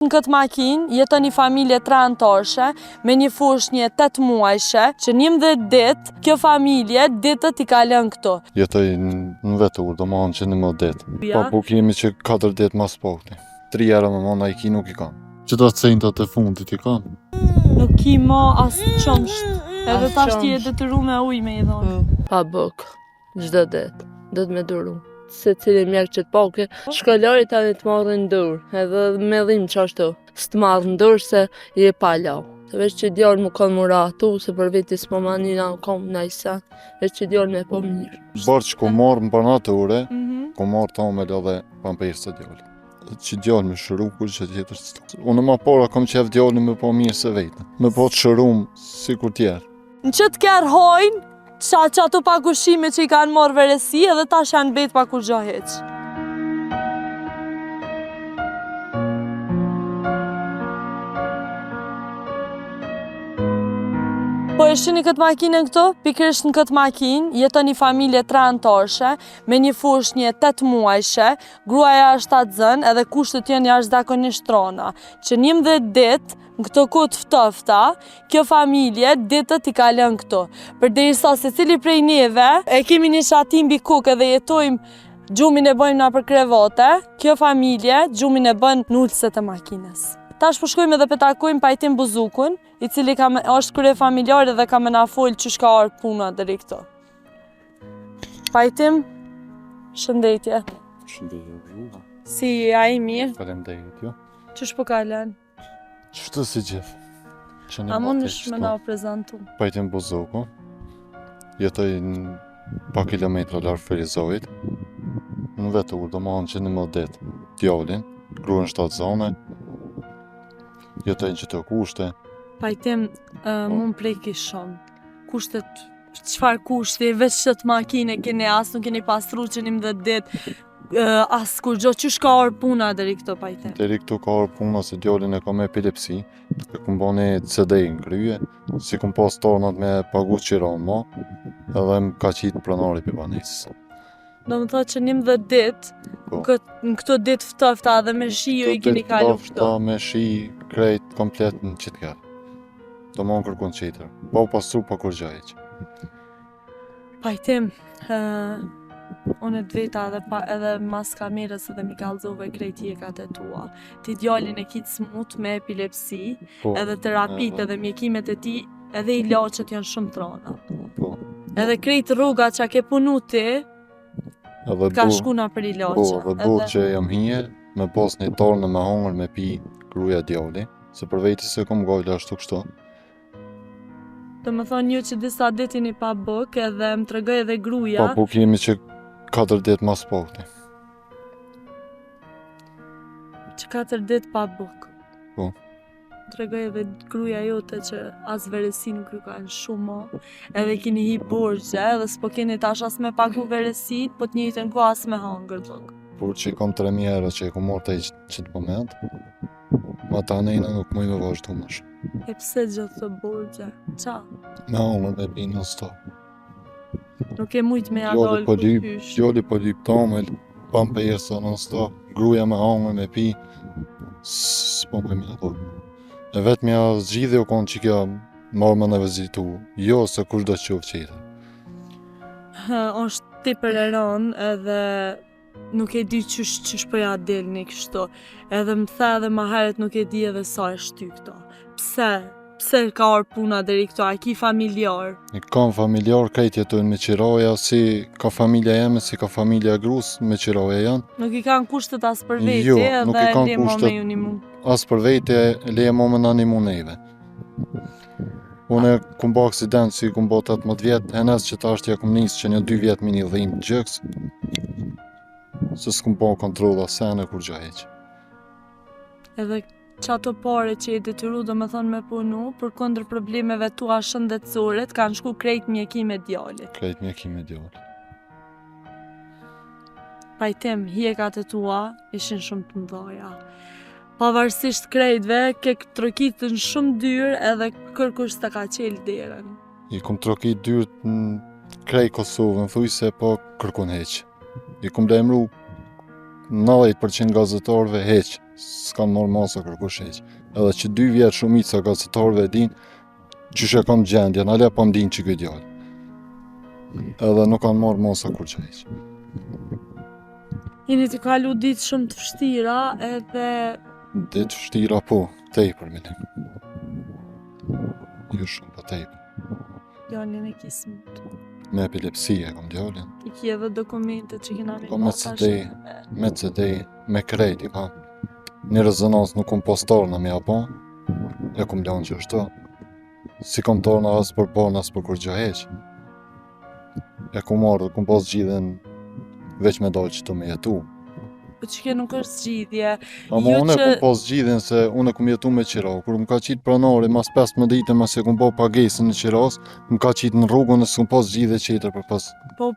Në këtë makinë jeton një familje 3 anëtarëshe me një foshnjë 8 muajshe që 11 ditë kjo familje ditët I ka lënë këtu. Jetoj në vetur, do më hanë që 11 ditë. Ja. Po kemi që 4 ditë mas pakti. 3 herë më mëna I ki nuk I kam. Që do të cejnët e fundit I kam. Nuk ki ma as qëmsht. Edhe tash ti e detyru me ujë me I dhonë. Pa buk, çdo ditë, do të me duru. Se cili mjek që të pake, shkollarit tani të marrin dur, edhe me dhim që ashtu. Së të marrin dur se I e pala. Se veç që djarë më kanë muratu, se për veti s'po manina në kom në isa, veç që djarë me po mirë. Barë që ku marrë më banatore, ku marrë ta me lë dhe pampejës të djallë. Që djallë me shëru kur që tjetër së të. Unë ma para kom qef djallë me po mirë se vetë. Me po të shërum si kur tjerë. Në që të kërë hojnë, që ato pakushime që I kanë marrë veresi edhe tash janë betë pa kur gjo heq. Po e shini këtë makinën këtu? Pikërisht në këtë makinë jeton një familje 3 anëtarëshe me një foshnjë 8 muajshe, gruaja është atzën edhe kushtet janë jashtëzakonisht trona, që 11 ditë në këto kohë të ftofta, kjo familje ditët I ka lënë këtu. Përderisa secili prej neve e kemi një shatim mbi kokë dhe jetojmë gjumin e bëjmë na për krevate, kjo familje gjumin e bën në ulëset e makinës. Tash po shkojmë edhe petakojmë Pajtim Buzukun, I cili është krye familjarë dhe ka me na folë që shka arë puna deri këto. Pajtim, shëndetje. Shëndetje rruga. Si a I mirë? Faleminderit jo. Qësh po kalen? Qështë si gjithë? A mund është me na prezentu? Pajtim Buzuku. Jetoj në pa kilometra larë Ferizojit. Në vetur, do më hanë që 11 ditë. Djallin, gruën 7 zone. Jetoj në që të kushte. Pajtim, mund pleki shumë. Kushtet, qëfar kushti, veç që të makine keni asë, nuk keni pastru që 11 ditë, asë kur gjo, që shka orë puna deri këto Pajtim? Deri këtu ka orë puna se djallin e ka me epilepsi, e kum bani CD në kryje, si kum pas tornat me pagu qiron ma, edhe më ka qitë pranari për banesës. Do më thot që 11 ditë, në këto ditë ftofta dhe me shi ju I keni kalu këto. Ftofta me shi, krejt komplet në qitë kërë. Do më në kërkun qitër, pa u pastru pa kur gjaj që. Pajtim, unë të veta edhe mas kamerës edhe mi kalzove krejti e ka të tua. Ti djallin e kitë smut me epilepsi, edhe terapit edhe mjekimet e ti, edhe I laqet janë shumë trona. Edhe krejt rruga që a ke punu ti, ka shkuna për I laqet. Dhe bu që jam hije, me pas një tornë me hongër me pi gruja djalli, se për vejti se kom gajle ashtu kështu. Do më thonë ju që disa ditini pa buk edhe më tregoj edhe gruja. Pa buk jemi që 4 ditë mas pakti. Që 4 ditë pa buk. Po. Tregoj edhe gruja jote që as veresi nuk ju kanë shumë ma. Edhe kini hi borgje edhe s'po keni tash as me pagu veresit, po të njëjtën ko as me hangër buk. Por që I kom 3.000 euro që I kom marrë të që të moment, ma ta nejna nuk mëj me vazhdu më shumë. E pse gjithë të borgje? Qa? Me hongër me pi në sta. Nuk e mujt me jadol për pysh. Djali po lyp tamel, pam për jesa në sta, gruja me hongër me pi, s'po më këmi jadol. E vetë mja zgjidhe o konë që kja marrë me në vizitu, jo se kush do qovë qita. Është ti për e ranë edhe nuk e di qysh po ja del një kështu. Edhe më the edhe ma heret nuk e di edhe sa e shty këto. Pse ka orë puna deri këto, a ki familjar? I kam familjar, krejt jetojnë me qiraja, si ka familja jeme, si ka familja grus, me qiraja janë. Nuk I kanë kushtet as për veti Jo, edhe nuk I kanë le mo me kushtet ju një mu. As për veti, leje mo me na një mu neve. Unë kum ba aksident, si kum ba 18 vjetë, enes që ta është ja kum njësë që një 2 vjetë mini dhim gjëks, se s'kum ba kontrola sene kur gja heq. Edhe që ato pare që I detyru do me thonë me punu, për kondër problemeve tua shëndetësore, kanë shku krejt mjekime djallit. Krejt mjekime djallit. Pajtim, hjekat e tua ishin shumë të mdoja. Pavarësisht krejtve, ke trokitën shumë dyrë edhe kërkush të ka qelë derën. I kum trokit dyrët në krejt Kosovën, thuj se po kërkun heq. I kum lemru 90% gazetarëve heq, s'kan marrë masa kërkush heq. Edhe që 2 vjet shumica gazetarëve e din qysh e kam gjendjen, ale pa m'din që ky djalë. Edhe nuk kanë marrë masa kur që heq. Jeni të kalu ditë shumë të vështira edhe Ditë vështira po, tepër me ne. Jo shumë pa tepër. djalin e ki smut. Me epilepsi e kam djalin. I ki edhe dokumentet që kena Ka me CD, me CD, me krejt i kam. Një rezonancë nuk kom postar në me apo, e kom lanë që është. Si kom torna as për bon, as për kur gjë heq. E kom marrë dhe kom pas gjithen veç me dalë që të me jetu. Po që ke nuk është zgjidhje. Ama Jo unë e që- kom pas gjithen se unë e kom jetu me qira. Kur më ka qitë pranari mas 15 dite mas e kom po pagesën në qiras, më ka qitë në rrugën e s'kom pas gjithe qeter për pas Po,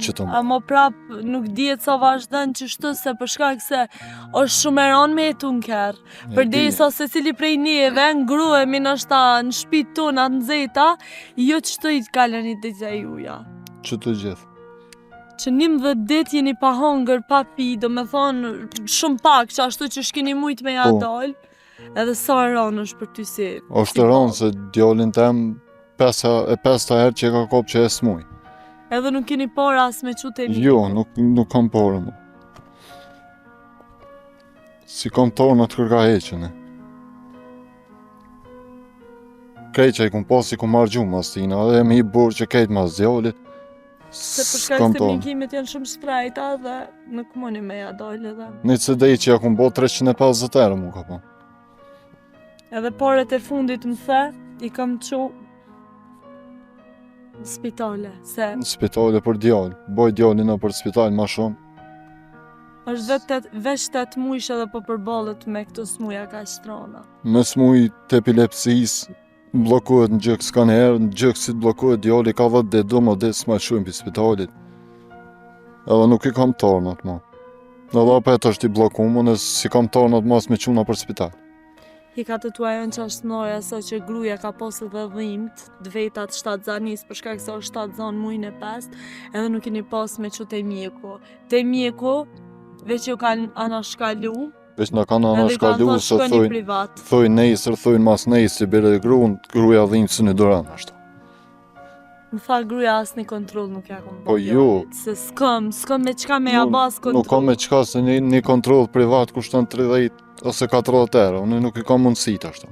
që të më. ama prap nuk dihet sa vazhdon që shtu se për shkak se është shumë e rënë me jetu në kerr. Përderisa se cili prej neve ngruhemi nështë në shtëpitë tona të nxehta, jo që të i të kaleni ditja juja. Që të gjithë. Që 11 ditë jeni pa hongër, pa pi, do me thonë shumë pak që ashtu që shkini mujt me ja Po. dal, edhe sa rënë është për ty si. Është rënë se djalin tem 5 herë që e ka kopë që e smuj. Edhe nuk keni por as me qute një. Jo, nuk kam parë më. Si kam torna të kërka heqene. Krejt që i kom pas i kom marrë gjumë mas tina, edhe e mi burë që kejt mas djallit. Se për shkak S'kam se torna. minkimet janë shumë shtrajta dhe nuk muni me ja dal edhe. Një CD që ja kom bo 350 euro mu ka po. Edhe paret e fundit më the, i kam qu në spitale, se Në spitale për djallë. Boj djallin në për spital ma shumë. është veç 8 mujsh edhe po përballet me këto smuja ka shtrona. Me smuj të epilepsis, blokohet në gjëk s'kan herë, në gjëk si të blokohet djalli ka 10 ditë do më ditë s'ma shumë për spitalit. Edhe nuk i kam tornat ma. Edhe apet është i blokumë, në si kam tornat mas me quna për spital. I ka të tuajon që është noja sa që gruja ka posë dhe dhimt, dvetat 7 zanis për shkak se është 7 zanë mujnë e 5, edhe nuk keni pas me që te mjeku. Te mjeku, veç ju kanë anashkalu, Veç në kanë edhe i kanë anashkalu thonë se shkoni privat. thojnë nesër, thojnë mas nesër, si bere dhe gruja dhimë së në duran ashtu. Më tha gruja as një kontrol nuk ja kom Po bërë jo. djalit, se s'kam me qka me ja bas kontrol. Nuk kam me qka se një kontrol privat kushton 30 ose 40 euro, unë nuk i kam mundësit ashtu.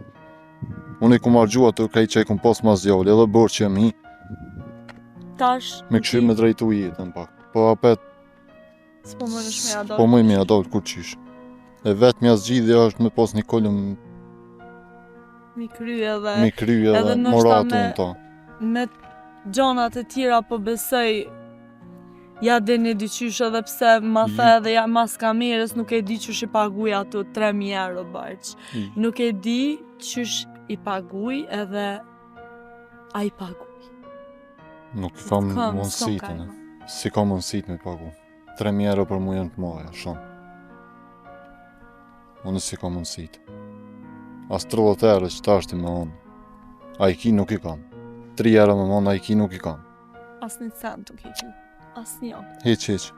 Unë i kom argjua të krejt që i kom pas mas djalli, edhe bërë që mi, Tash, me këshirë me drejtu jetën pak. Po apet, s'po më nësh me ja dal. po mëj me adol kur qysh. E vetë mja zgjidhja është me pas një kolum Mi kry edhe me kryje edhe dhe ndoshta moratu me- në ta. me gjonat e tjera po besoj ja dini dyqysh edhe pse ma the edhe ja mas kamerës nuk e di qysh i paguj ato 3.000 euro barq. Nuk e di qysh i paguj edhe a i paguj. Nuk i kam S'kam mundësit, kajma. si kam mundësit me pagu. 3.000 euro për mu janë të maja, shumë. Unë si kam mundësit. As 30 euro që ta është me onë. A i ki nuk i kam. 3 euro me onë, a i ki nuk i kam. As një cent nuk i ki. As një. Hiq.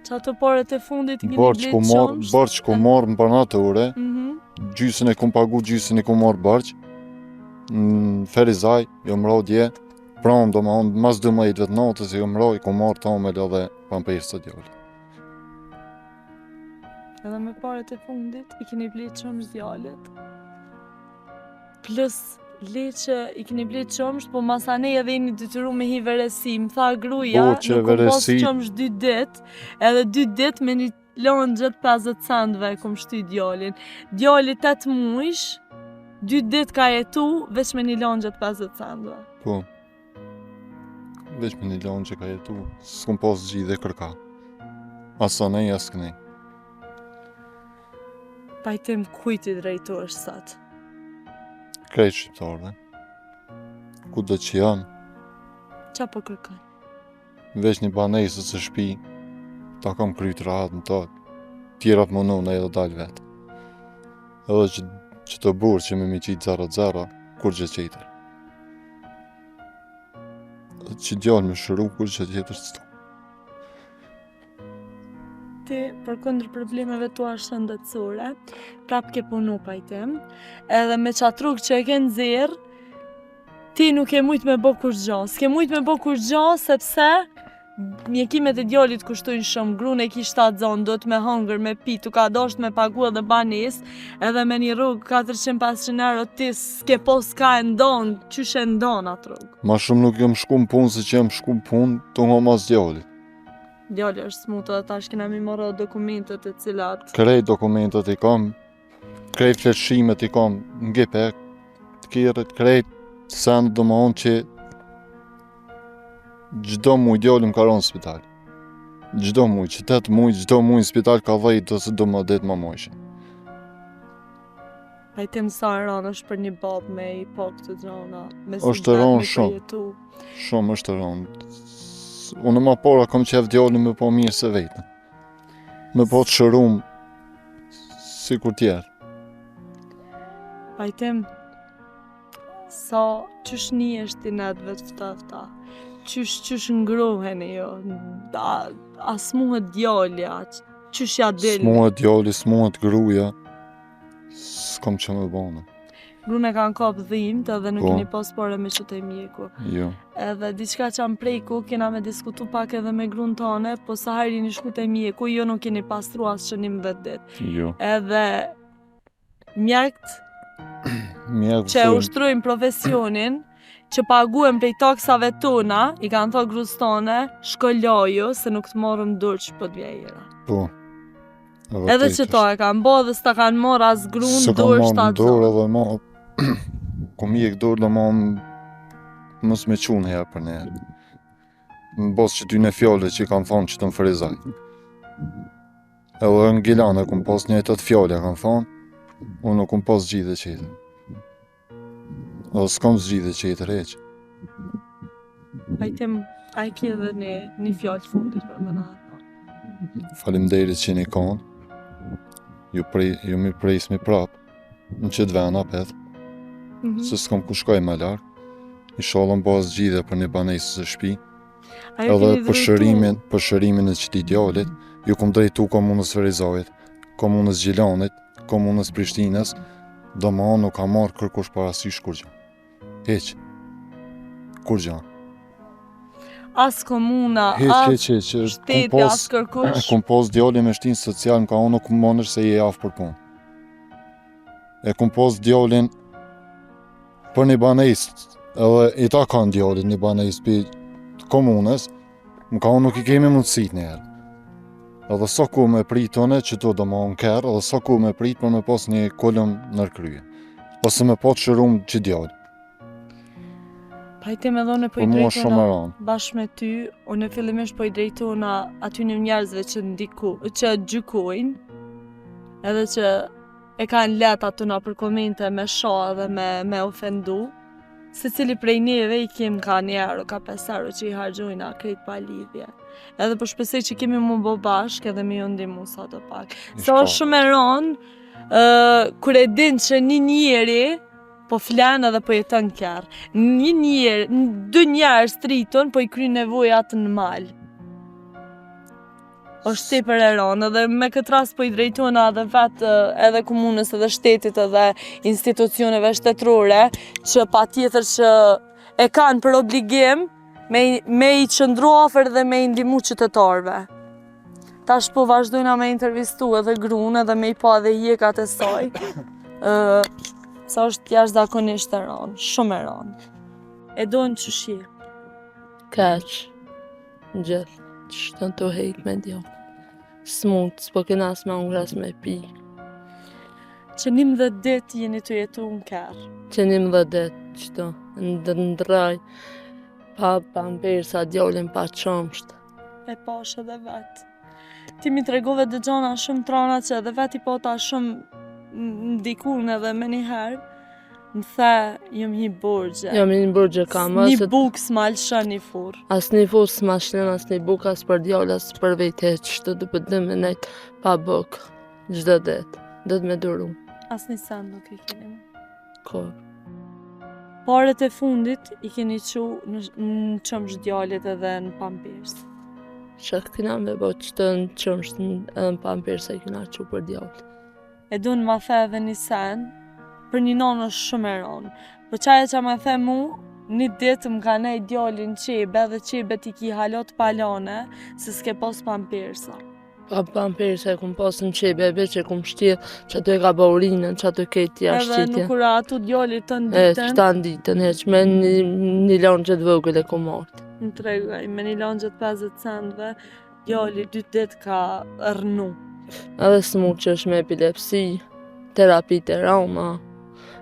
Që ato paret e fundit i keni Barë që ku marë, barë që ku marë më banatore, gjysën e kom pagu, gjysën e kom marë barq. Në Ferizaj, jo mra dje, pramë do me onë, mas 12 vetë natës, jo mra i kom marë tamel edhe pampers të djallë. Edhe me paret e fundit i keni blet qëmsh djallit. Plus leqe i keni blet qëmsh, po masane edhe jeni detyru me hi veresi. Më tha gruja, Po, që nuk kom pas veresi- qëmsh 2 dit, edhe 2 dit me një lëngjët 50 centve kom shty djallin. Djalli 8 mujsh, 2 dit ka jetu, veç me një lëngjët 50 centve. Po. Veç me një lanë që ka jetu, s'kom pas gjithë dhe kërka. Asa nej, as kënej. Pajtim kujti drejtu është sot. Krejt shqiptarëve. Ku do që janë, Qa po kërkon? veç një banesës së shpi, ta kam kryt rahat në tatë. Tjerat më nëna edhe dalë vetë. Edhe që të burë që me mi qitë 0-0, kur gjë qeter. Edhe që djallë me shëru, kur gjë qeter s'to. ti përkundër problemeve tua shëndetësore, prap ke punu pajtim, edhe me qatë rrugë që e ke nxjerr, ti nuk e mujt me bo kur gjo. S'ke mujt me bo kur gjo sepse mjekimet e djalit kushtojnë shumë, grune ki 7 zonë, do të me hongër, me pi, tu ka dosht me pagu edhe banes, edhe me një rrugë 400-500 euro ti s'ke pos ka e ndonë, qysh e ndonë atë rrugë. Ma shumë nuk jam shku në punë se që jam shku në punë të nga mas djali. Djali është smutë dhe tash kena mi marrë dokumentet e cilat. Krejt dokumentet i kam, krejt fletshimet i kam në gipek, të kirët, krejt sen do më onë që gjdo muj djali më ka ronë në spital. Gjdo muj, që 8 muj, gjdo muj në spital ka 10 ose do më det më mojshin. Pajtim sa e ranë është për një babë me i po këtë gjona, me Është ranë shumë. Shumë është rënd. Unë ma pora kom qef djallin me po mirë se vetën. Me po të shërum si kur tjerë. Pajtim, sa qysh një është i netëve të ftëfta, qysh ngroheni jo, a smuhet djalja, qysh ja del. Smuhet djalli, smuhet gruja, s'kom që me bane. Grune kanë kap dhimt edhe nuk Po. keni pas pare me që të mjeku. Jo. Edhe diçka që am prejku, kena me diskutu pak edhe me grunë tone, po sa herë një shku të mjeku, jo nuk keni pastru asë që 11 dit. Jo. Edhe mjekt Mjek që e ushtrujnë profesionin, që paguen prej taksave tona, i kanë thë grus tone, shko loju, se nuk të morëm dur që po t'vjejera. Po. Edhe që to e kanë bo dhe s'ta kanë morë as grunë dur shtatë dur zonë. edhe ma, ku mjek dur dhe ma mos me qunë herë për njerë. Në bos që ty në fjallë që i kanë thonë që të më frizaj. Edhe në Gilane kum pas njëjtat fjallë kanë thonë, unë nuk kum pas gjithë qetë. Edhe s'kom zgjidhe qetë req. Pajtim, a i kje dhe një fjallë fundit për më natë. Faleminderit që një kanë. Ju mi presmi prap. Në qëtë vena pet. Se s'kom ku shkoj me larg. Inshallah më pas zgjidhe për një banesë së shtëpi. Edhe për shërimin e qëtit djalit, ju kom drejtu komunës Ferizajit, komunës Gjilanit, komunës Prishtinës, do më anë nuk ka marrë kërkush parasysh kur gjë. Heq. Kur gjë. As komuna, Heq. shteti, as kërkush. Kum pas djali me shtinë social, më ka unë nuk më mënër se je afë për punë. E kum pas djalin për një banesë, edhe i ta kanë djalin një banesë për komunës, më ka unë nuk i kemi mundësit njerë. Edhe sa ku me pritone që to do më unë kërë, edhe sa ku me prit për me pas një kolëm nërkrye. Ose me pas shërum që djali. Pajtim edhe unë po i Për mua shumë e drejtona ranë. bashkë me ty, unë fillimisht po i drejtona aty në njerëzve që gjykojnë, edhe që e kanë let atuna për komente me sha dhe me ofendu, se cili prej neve i kem ka një euro, ka 5 euro që i hargjojna krejt pa lidhje. Edhe po shpresoj që kemi mu bo bashkë edhe me ju ndihmu sa të pak. Se është shumë e rënë, kur e din që një njeri po flen edhe po jeton kërë. Dy njerëz tritën po i kry nevojat në mal. Është tepër e rënë edhe me këtë rast po i drejtona edhe vetë edhe komunës edhe shtetit edhe institucioneve shtetërore që patjetër që e kanë për obligim me i qëndru afër dhe me i ndihmu qytetarëve. Tash po vazhdojna me intervistu edhe grunë edhe me i pa edhe jekat e saj. Sa është jashtëzakonisht e rënë, shumë e rënë. E dojnë që shi. Keq. Gjithë. Që të hejt me djo. Smut, s'po kena as me unë as me pi. Që 11 dit jeni të jetu në kërë. Që 11 det, qëto, ndraj, pa pamper sa djallin pa qëmsht. E pash edhe vetë. Ti mi tregove dë gjana shumë trana që edhe vetë i pota shumë ndikun edhe me njëherë, më the, jëm hi borgje. Jam një borgje kam. Një buk s'mal shën një fur. As një fur s'ma shlen, as një buk, as për djallë, as për vete, qëto dhe përdëm me nejtë pa buk. Gjdo det, do të me duru. As një sen nuk i keni. Kor. Paret e fundit i keni qu në qëmsh djallit edhe në pampers. Që kina me bo qëtë në qëmshtë edhe në pampersa i kina që për djallë. E du në ma the edhe një sen, për një nonë është shumë e ronë. Po qaje që ma the mu, një ditë më ka nej djallin qebe dhe qebe ti ki halot palone, se s'ke pos pampersa. Pa pampersa e kum pas në qebe, veç e kum shtirë që ato e ka ba urinën, që ato keti Edhe jashtitje. nuk ura atu djallit të E, nditën, qëta në ditën, heq, me një langët vogël e kum martë. në tregoj, me një langët 50 centve, djalli 2 ditë ka rënu. Edhe së mu që është me epilepsi, terapi të rauma,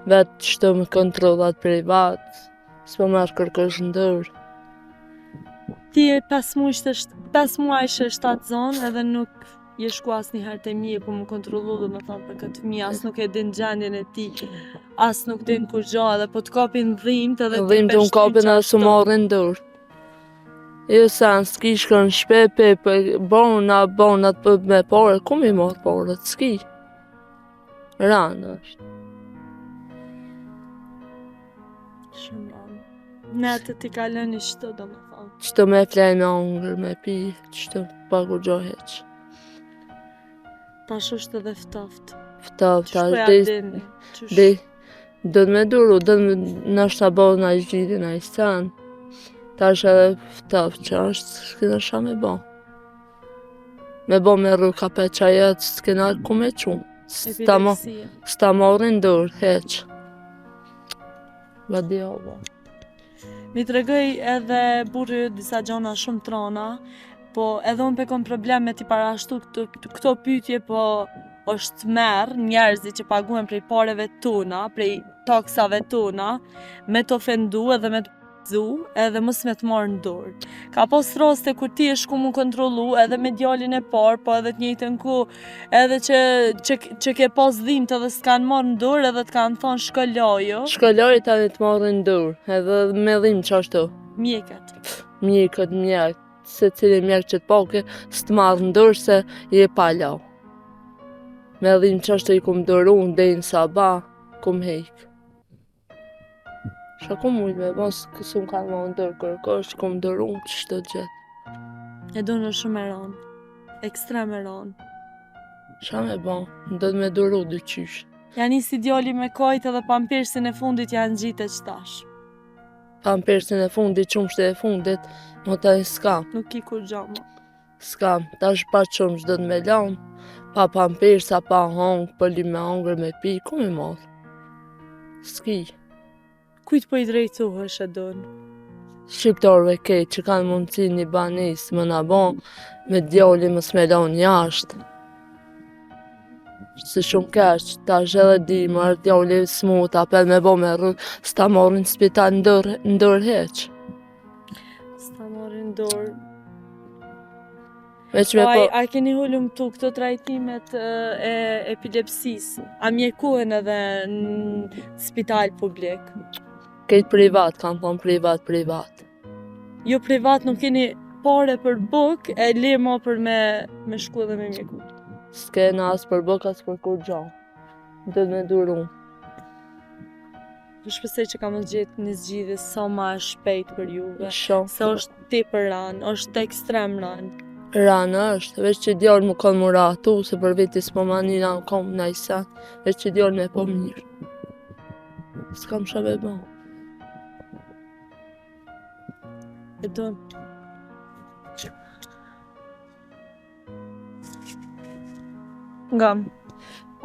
vetë qëto me kontrolat privat, s'po marrë kërkosh ndër. Ti e 5 muajshe 7 zonë edhe nuk je shku as një herë të mije ku më kontrolu dhe me thonë për këtë fëmijë, as nuk e din gjendjen e ti, as nuk din kur gjo edhe po të kapin dhimt edhe ti Dhimë të unë kapin edhe su marrin ndër. Jo sen, s'ki shkën shpepe, bonat për me pare, ku mi marrë paret, s'ki. Ranë është. Shumë ranë. Netët ti kalën i shto do me thonë. Qëto me flej me angër, me pi, qëto pagu gjo heq. Tash është edhe ftoft. Ftav, Qysh po ja tash dini? Qysh? Di, do të me duru, do të me nështë bo në i gjithi në i sen. Ta është edhe ftav që është, s'kina sha me bo. Me bo me rru ka pe qajet, s'kina ku me qumë. Epilepsia. S'ta marrin dur, heq. Vadi ova. Mi të regoj edhe burri disa gjona shumë trona, po edhe unë pe kom probleme t'i parashtu këto pyetje, po është merë njerëzi që paguen prej pareve tona, prej taksave tona, me të ofendu edhe me të pëzu, edhe mos me të marrë në dorë. Ka pos raste kur ti e shku mu kontrolu edhe me djalin e parë, po edhe të njëjtën ku, edhe që ke pas dhimt edhe s'kan marrë në dorë edhe të kanë thonë shkëllajo, Shkollari tani të marrin dur, edhe me dhim qashtu. mjeket. Mjekët mjek, se cili mjek që të pake, s'të marrë ndur se i e palau. Me dhim qashtu i kum dëru, ndejnë saba, kum hejk. Qa kum ujt me mos, kësum kanë ma ndër kërkosh, kum dëru që shtë gjithë. E do në shumë e ronë, ekstrem e ronë. Qa me ba, do të me dëru dy qysh. Ja nisi djali me kajt edhe pampersin e fundit janë gjitë e qtash. Pampersin e fundit, qumshte e fundit, mo ta i s'kam. Nuk ki kur gjama. S'kam, ta është pa qumsh do të me lanë, pa pampersa, pa hangë, pa li me hangër me pi, ku me marrë? S'ki. Kujt po i drejtohesh e donë? Shqiptarve kejt që kanë mundësi një banis më na bon, me djali më s'me lanë jashtë. Se shumë keq, ta është edhe di, marrë djali s'mut, apel me bo me rrugë, s'ta marrin spital ndër heq. S'ta marrin dorë. Veç me Po, po, a keni hullum tu këto trajtimet e epilepsisë? A mjekuhen edhe në spital publik? kejt privat, kanë thonë privat. Jo privat nuk keni pare për buk, e le ma për me shku dhe me mjeku. S'kena as për bok, as për kur gjanë. Do të me duru. Po shpesej që kam gjetë një zgjidhje sa ma e shpejt për juve. Shumë. Se është ti për ranë, është ekstrem ranë. Ranë është, veç që djallë më kanë më ratu, se për veti s'po manina më kam në sen, veç që djallë me po mirë. S'kam shave ba. E do. Ngam,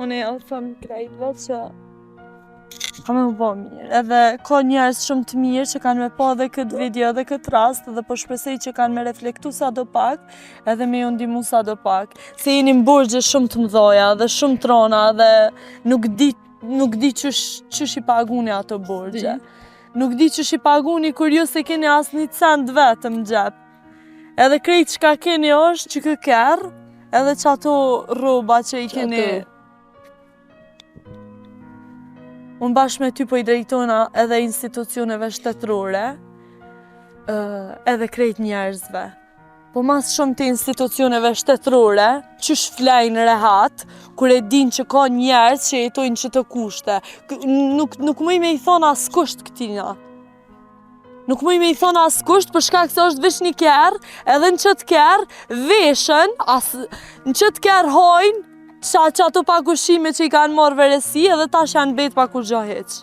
unë e thëmë krejtve që kam e më bo mirë. Edhe ka njerës shumë të mirë që kanë me pa dhe këtë video dhe këtë rast, dhe po shpresej që kanë me reflektu sa do pak, edhe me ju ndimu sa do pak. Se jeni në burgje shumë të mdoja dhe shumë trona dhe nuk di qysh i paguni ato burgje. Nuk di qysh i paguni kur ju se keni as një cent vetëm gjep. Edhe krejt çka keni është që kë kerë, edhe që ato roba që i keni... Unë bashkë me ty po i drejtona edhe institucioneve shtetërore, edhe krejt njerëzve. Po mas shumë të institucioneve shtetërore, që shflejnë rehat, kur e din që ka njerëz që jetojnë që të kushte. Nuk më i me i thonë as kusht këtina. Nuk muj me i thonë askusht për shkak se është veç një kerë, edhe në qëtë kerë veshën, në qëtë kerë hojnë, që ato pakushime që i kanë morë veresi edhe tash janë betë pa kur gjo heq.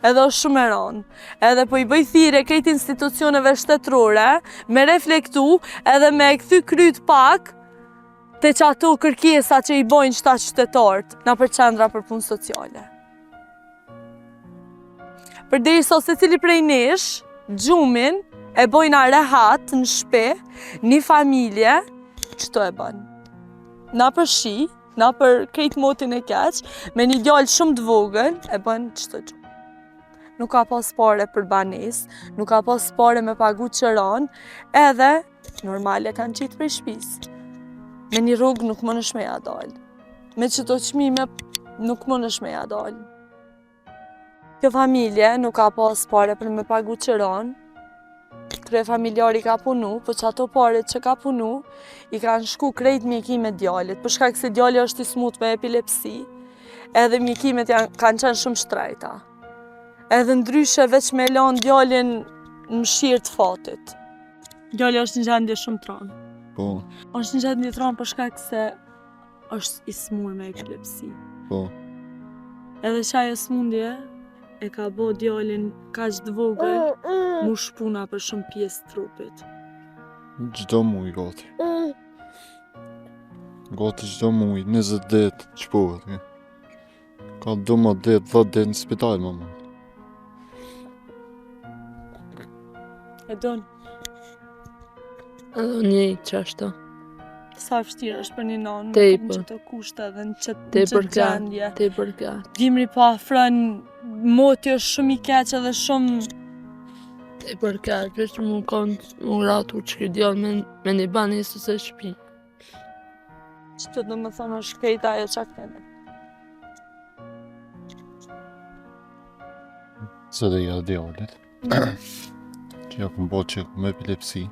Edhe është shumë e ronë. Edhe po i bëj thirrje krejt institucioneve shtetërore, me reflektu edhe me kthy kryt pak te që ato kërkesa që i bojnë shtat qytetarët na për qendra për punë sociale. Përderisa secili prej nesh, gjumin e bojna rehat në shtëpi, një familje, çto e bën? Na për shi, na për krejt motin e keq, me një djalë shumë të vogël, e bën çto gjë. Nuk ka pas pare për banes, nuk ka pas pare me pagu qëron, edhe normale kanë qitë për shpis. Me një rrugë nuk më nësh me ja dalë. Me qëto qmime nuk më nësh me ja dalë. Kjo familje nuk ka pas pare për me pagu qëron, krye familjari ka punu, po që ato pare që ka punu, i kanë shku krejt mjekimet djalit, për shkak se djali është i smut me epilepsi, edhe mjekimet kanë qenë shumë shtrejta. Edhe ndryshe veç me lanë djalin në mshirë të fatit. Djali është në gjendje shumë tronë. Po, Është në gjendje tronë për shkak se është i smur me epilepsi. po. Edhe që ajo smundje e ka bo djalin kaq të vogël, mu shpuna për shumë pjesë të trupit. Gjdo muj gati. Gati gjdo muj, 20 det që pohet. Ka 12 det, 10 det në spital, mama. E donë, Edhe një që ashtu. sa vështirë është për një nanë, Tepër. në qëto kushte dhe në qëtë Tepër gjendje. gat, tepër gat. Dimri po afron, moti është shumë i keq edhe shumë. Tepër gat, veç më kanë ratu që këtë djallë me një banesë se shpi. Që do më thonë është krejt ajo që akene. Se dhe ja djallit. Që ja këm bo që me epilepsi.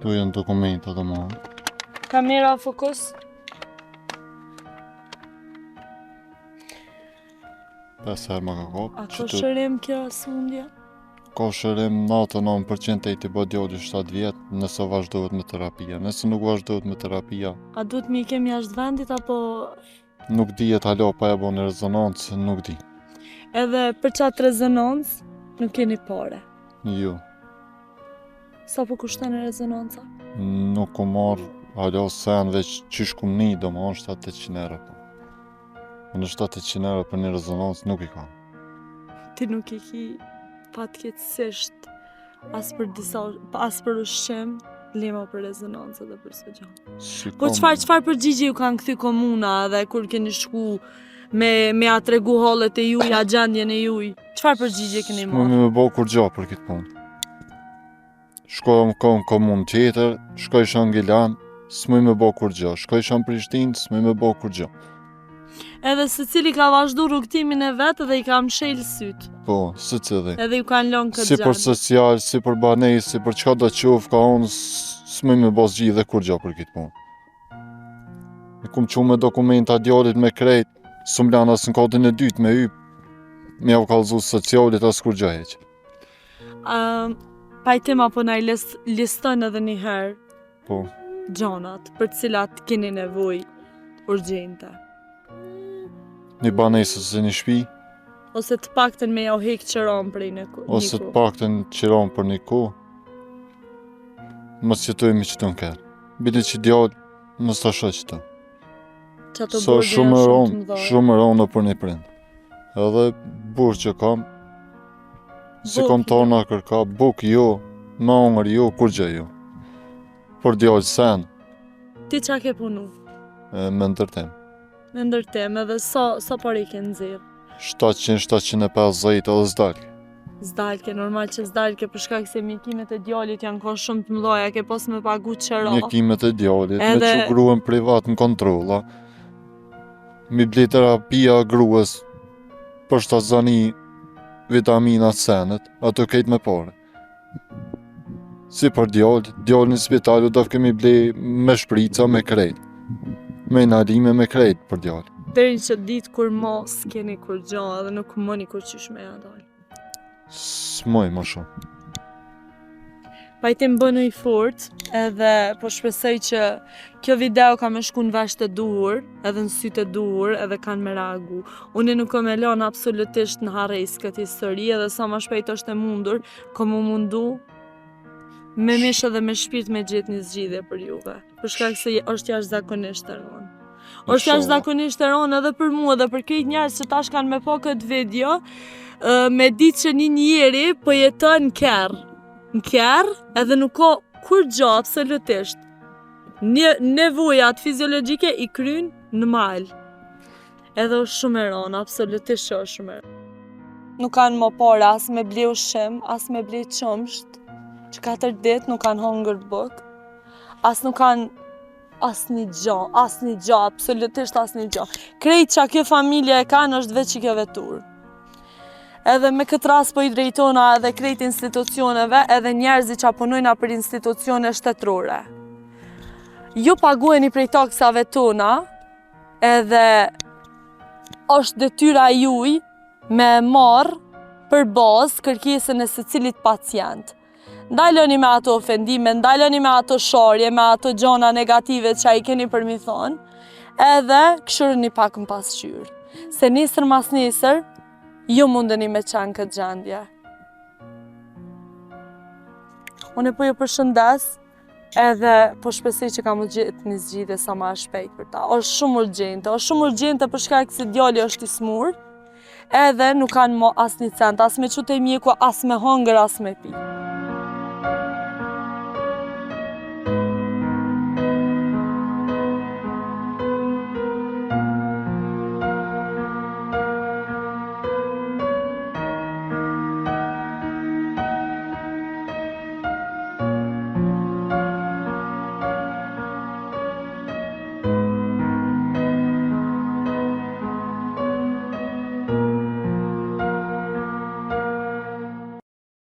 Tu janë dokumenta dhe ma. Kamera fokus. Pesë herë ma ka A kap. ka shërim kjo smundje? Ka shërim 99% e i të bë djalli 7 vjetë nëse vazhdohet me terapia. Nëse nuk vazhdohet me terapia, A duhet mi kemi jashtë vendit apo nuk dihet hala pa e bo në rezonancë, nuk di. edhe për qatë rezonancë nuk keni pare? Jo, Sa po kushton e rezonanca? nuk ku marrë hala sen veç qysh kum një do ma 700 euro. Në 700 euro për një rezonancë nuk i kam. Ti nuk i ki fatkeqësisht as për as për ushqim, lema për rezonancë dhe për së gjanë. Si Po kam- çfarë përgjigje ju kanë kthy komuna dhe kur keni shku me a tregu hallet e juj, agjendjen e juj? Çfarë përgjigje keni S'mu marrë? me bo kur gja për këtë punë. Shkoj në komunë tjetër, shkoj shën Gilan, s'muj me bo kur gja. Shkoj shën Prishtinë, s'muj me bo kur gja. Edhe secili ka vazhdu rrugtimin e vetë dhe i ka mshel syt. Po, si cili. Edhe ju kanë lënë këtë Si për gjendje. social, si për banes, si për çka do qofë, ka unë s'muj me bo zgjidh dhe kur gja për këtë punë. E kum qu me dokumenta djallit me krejt, s'm lan as në kodin e dytë me hyp, me jau kallzu socialit as kur gja heq. Pajtim apo na i liston edhe një herë Po, gjonat për të cilat keni nevojë urgjente. një banesës e një shpi, Ose të paktën me jau hek qëron prej ose të paktën qiron për një kohë, mos jetojmë qëtu në kërë. Bile që djallë, mos të asha qëtu. Qato Sa borgje shumë janë e shumë të ronë, mëdha. shumë e ronë për një prind. Edhe burë që kam, si Buk, kam tarë nga kërka, buk jo, me ongër jo, kur gjë jo. Por djallë sen, Ti qa ke punu? me ndërtim. Me ndërtim edhe sa pare i ke nxirr? 700-750 edhe zdalë. Zdalke, normal që zdalke për shkak se mjekimet e djalit janë kohë shumë të mëdha, ke pas me pagu qëra. Mjekimet e djallit, me Edhe- që gruën privat në kontrola, mi ble terapia gruës, për shtazani vitaminat senet, ato kejt me pare. Si për djallit në spitalu do kemi ble me shprica, me krejt. Me inhalime, me krejt për djall. Deri që ditë kur mos keni kur gjo edhe nuk mëni kur qysh me ja dal. S'moj më shumë. Pajtim bënu i fort, edhe po shpresoj që kjo video ka me shku në vesh të duhur, edhe në sy të duhur, edhe kanë me reagu. Unë nuk kom e lënë absolutisht në harres këtë histori, edhe sa më shpejt është e mundur, kom u mundu me mish edhe me shpirt me gjetë një zgjidhje për juve. Për shkak se është jashtëzakonisht e rëndë. Është jashtëzakonisht e rëndë edhe për mua dhe për krejt njerëz që tash kanë me po këtë video, me ditë që një njeri po jeton në kerr, edhe nuk ka kur gjë absolutisht. Nevojat fiziologjike i kryn në mal. Edhe është shumë e rëndë, absolutisht që është shumë e rëndë. Nuk kanë më parë as me ble ushqim, as me ble qumsht, që 4 ditë nuk kanë hongër buk, as nuk kanë asnjë gjë, absolutisht asnjë gjë. Krejt që kjo familje e kanë është veç që kjo vetur. Edhe me këtë rast po i drejtona edhe krejt institucioneve, edhe njerëzit që punojnë për institucione shtetërore. Ju paguheni prej taksave tona, edhe është detyra juj me marrë për bazë kërkesën e secilit pacient. Ndaloni me ato ofendime, ndaloni me ato sharje, me ato gjona negative që a i keni për mi thonë, edhe këshurën pak më pasqyrë. Se nesër mas nesër, ju mundeni me qanë këtë gjendje. Unë po ju përshëndes, edhe po shpresoj që kam gjetë një zgjidhje sa më shpejt për ta. Është shumë urgjente për shkak se djali është i smur, edhe nuk kanë mo as një cent, as me qute mjeku, as me hongër, as me pi.